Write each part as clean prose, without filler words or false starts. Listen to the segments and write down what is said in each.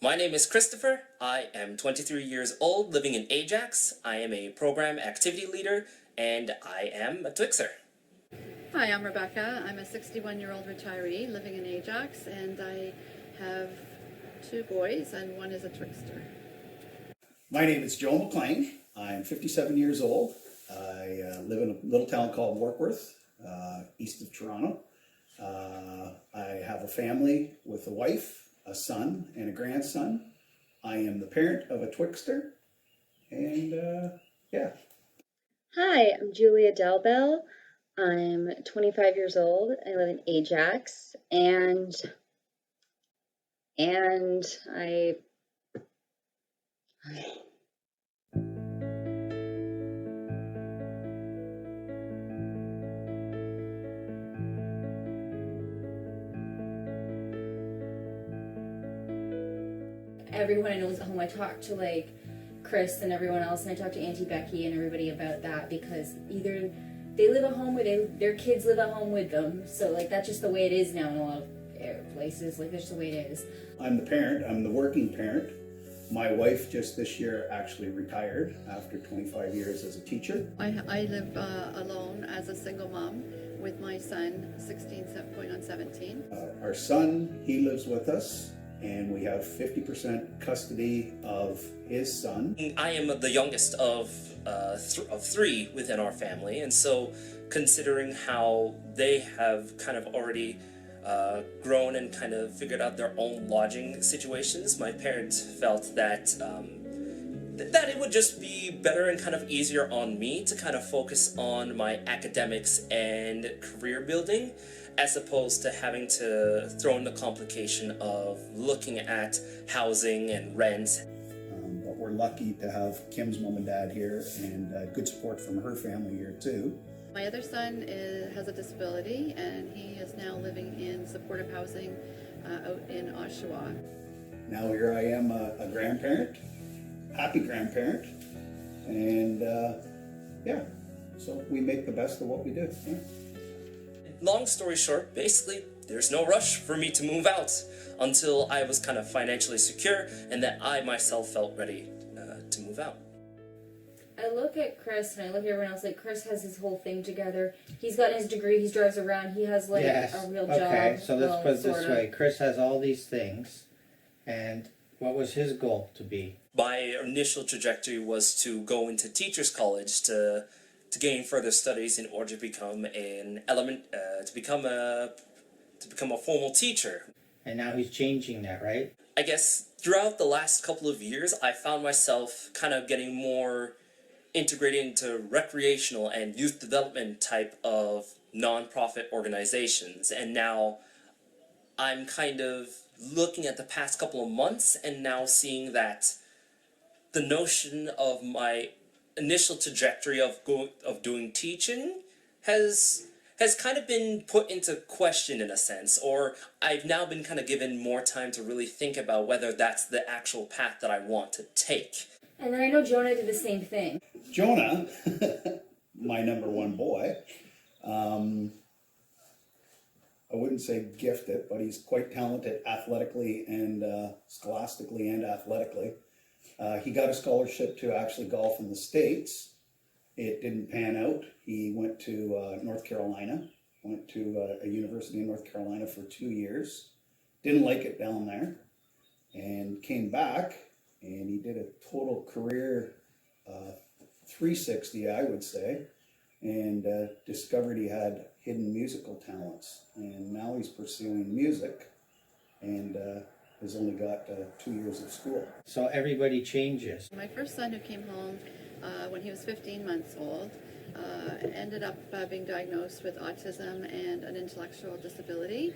My name is Christopher. I am 23 years old, living in Ajax. I am a program activity leader, and I am a twixter. Hi, I'm Rebecca. I'm a 61-year-old retiree living in Ajax, and I have 2 boys, and one is a twixter. My name is Joe McLean. I'm 57 years old. I live in a little town called Warkworth, east of Toronto. I have a family with a wife, a son, and a grandson. I am the parent of a twixter, and yeah. Hi, I'm Julia Delbell. I'm 25 years old. I live in Ajax, and I everyone I know is at home. I talk to like Chris and everyone else, and I talk to Auntie Becky and everybody about that, because either they live at home or their kids live at home with them. So like that's just the way it is now in a lot of places. Like that's just the way it is. I'm the parent. I'm the working parent. My wife just this year actually retired after 25 years as a teacher. I live alone as a single mom with my son, 16, going on 17. Our son, he lives with us, and we have 50% custody of his son. I am the youngest of 3 within our family, and so considering how they have kind of already grown and kind of figured out their own lodging situations, my parents felt that that it would just be better and kind of easier on me to kind of focus on my academics and career building, as opposed to having to throw in the complication of looking at housing and rent. But we're lucky to have Kim's mom and dad here, and good support from her family here too. My other son has a disability, and he is now living in supportive housing out in Oshawa. Now here I am, a grandparent, happy grandparent, and yeah, so we make the best of what we do. Yeah. Long story short, basically, there's no rush for me to move out until I was kind of financially secure and that I myself felt ready to move out. I look at Chris and I look at everyone else. Like Chris has his whole thing together. He's got his degree. He drives around. He has like a real job. Okay, so let's put it this sorta. way. Chris has all these things, and what was his goal to be? My initial trajectory was to go into teachers college to gain further studies in order to become to become a formal teacher. And now he's changing that, right? I guess throughout the last couple of years, I found myself kind of getting more integrated into recreational and youth development type of non-profit organizations, and now I'm kind of looking at the past couple of months and now seeing that the notion of my initial trajectory of doing teaching has kind of been put into question in a sense, or I've now been kind of given more time to really think about whether that's the actual path that I want to take. And then I know Jonah did the same thing. Jonah, my number 1 boy, I wouldn't say gifted, but he's quite talented athletically and scholastically and athletically. He got a scholarship to actually golf in the States. It didn't pan out. He went to North Carolina, went to a university in North Carolina for 2 years. Didn't like it down there, and came back, and he did a total career 360, I would say, and discovered he had hidden musical talents. And now he's pursuing music, and has only got 2 years of school. So everybody changes. My first son, who came home when he was 15 months old, ended up being diagnosed with autism and an intellectual disability.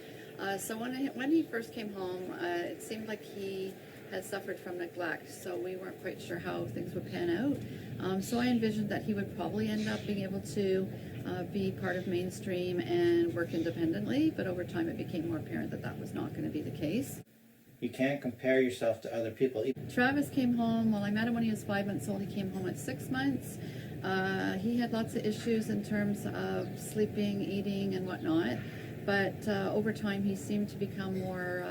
So when he first came home, it seemed like he had suffered from neglect, so we weren't quite sure how things would pan out. So I envisioned that he would probably end up being able to be part of mainstream and work independently, but over time it became more apparent that that was not going to be the case. You can't compare yourself to other people. Travis came home, well, I met him when he was 5 months old. He came home at 6 months. He had lots of issues in terms of sleeping, eating, and whatnot, but over time he seemed to become more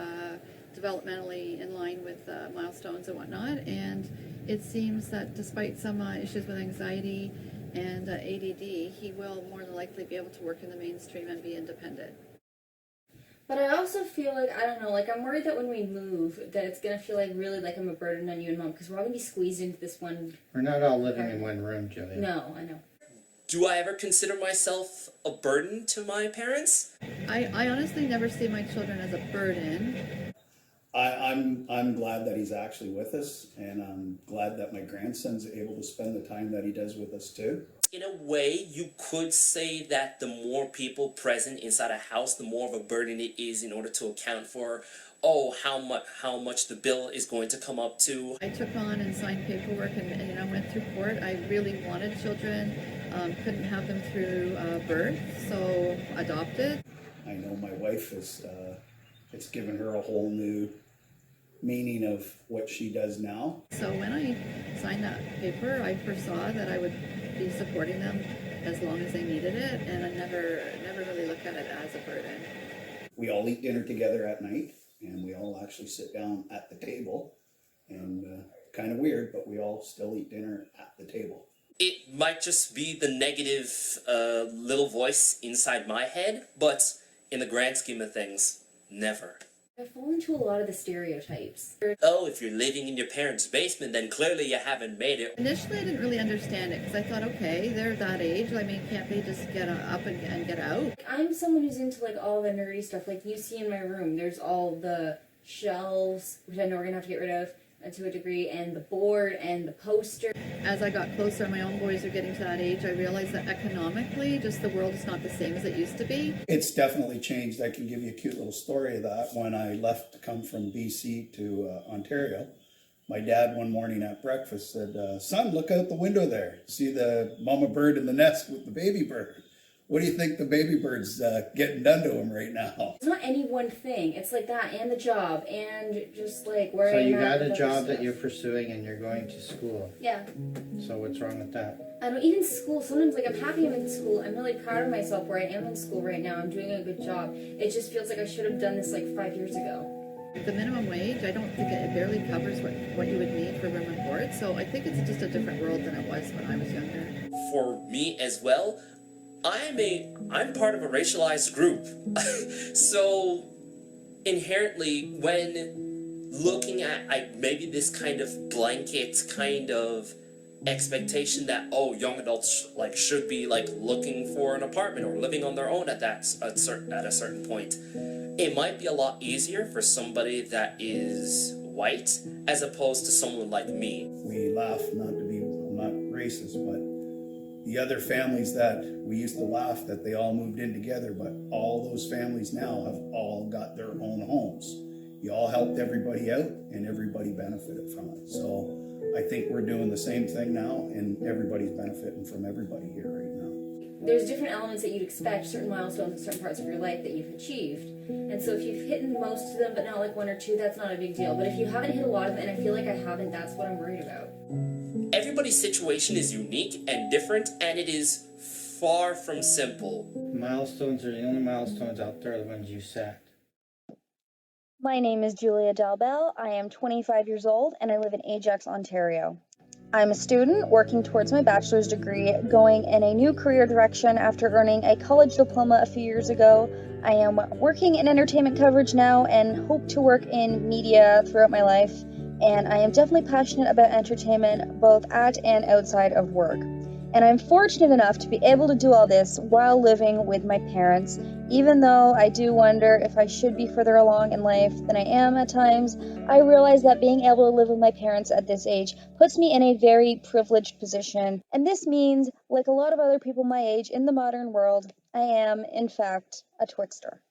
developmentally in line with milestones and whatnot. And it seems that despite some issues with anxiety and ADD, he will more than likely be able to work in the mainstream and be independent. But I also feel like, I don't know, like I'm worried that when we move, that it's going to feel like really like I'm a burden on you and Mom, because we're all going to be squeezed into this one. We're not all living in one room, Julia. No, I know. Do I ever consider myself a burden to my parents? I honestly never see my children as a burden. I'm glad that he's actually with us, and I'm glad that my grandson's able to spend the time that he does with us too. In a way, you could say that the more people present inside a house, the more of a burden it is in order to account for, how much the bill is going to come up to. I took on and signed paperwork and went through court. I really wanted children, couldn't have them through birth, so adopted. I know my wife is, it's given her a whole new meaning of what she does now. So when I signed that paper, I foresaw that I would be supporting them as long as they needed it, and I never really looked at it as a burden. We all eat dinner together at night, and we all actually sit down at the table, and kind of weird, but we all still eat dinner at the table. It might just be the negative little voice inside my head, but in the grand scheme of things, never. I fall into a lot of the stereotypes. Oh, if you're living in your parents' basement, then clearly you haven't made it. Initially, I didn't really understand it because I thought, okay, they're that age. I mean, can't they just get up and get out? I'm someone who's into like all the nerdy stuff. Like you see in my room, there's all the shelves, which I know we're gonna have to get rid of to a degree, and the board and the poster. As I got closer, my own boys are getting to that age, I realized that economically, just the world is not the same as it used to be. It's definitely changed. I can give you a cute little story of that. When I left to come from BC to Ontario, my dad one morning at breakfast said, son, look out the window there. See the mama bird in the nest with the baby bird. What do you think the baby bird's getting done to him right now? It's not any one thing. It's like that, and the job, and just like where So I'm you at got a with job other that stuff. you're pursuing and you're going to school. Yeah. So what's wrong with that? I don't, even school, sometimes like I'm happy I'm in school. I'm really proud of myself where I am in school right now. I'm doing a good job. It just feels like I should have done this like 5 years ago. The minimum wage, I don't think it barely covers what you would need for room and board. So I think it's just a different world than it was when I was younger. For me as well, I'm part of a racialized group. So inherently, when looking at maybe this kind of blanket kind of expectation that young adults should be looking for an apartment or living on their own at a certain point, it might be a lot easier for somebody that is white as opposed to someone like me. We laugh, not racist, but the other families that we used to laugh that they all moved in together, but all those families now have all got their own homes. You all helped everybody out and everybody benefited from it. So I think we're doing the same thing now, and everybody's benefiting from everybody here right now. There's different elements that you'd expect, certain milestones in certain parts of your life that you've achieved. And so if you've hit most of them, but not like one or two, that's not a big deal. But if you haven't hit a lot of them, and I feel like I haven't, that's what I'm worried about. Everybody's situation is unique and different, and it is far from simple. Milestones are the only milestones out there, the ones you set. My name is Julia Delbell. I am 25 years old and I live in Ajax, Ontario. I'm a student working towards my bachelor's degree, going in a new career direction after earning a college diploma a few years ago. I am working in entertainment coverage now and hope to work in media throughout my life. And I am definitely passionate about entertainment, both at and outside of work. And I'm fortunate enough to be able to do all this while living with my parents, even though I do wonder if I should be further along in life than I am at times. I realize that being able to live with my parents at this age puts me in a very privileged position. And this means, like a lot of other people my age in the modern world, I am, in fact, a twixter.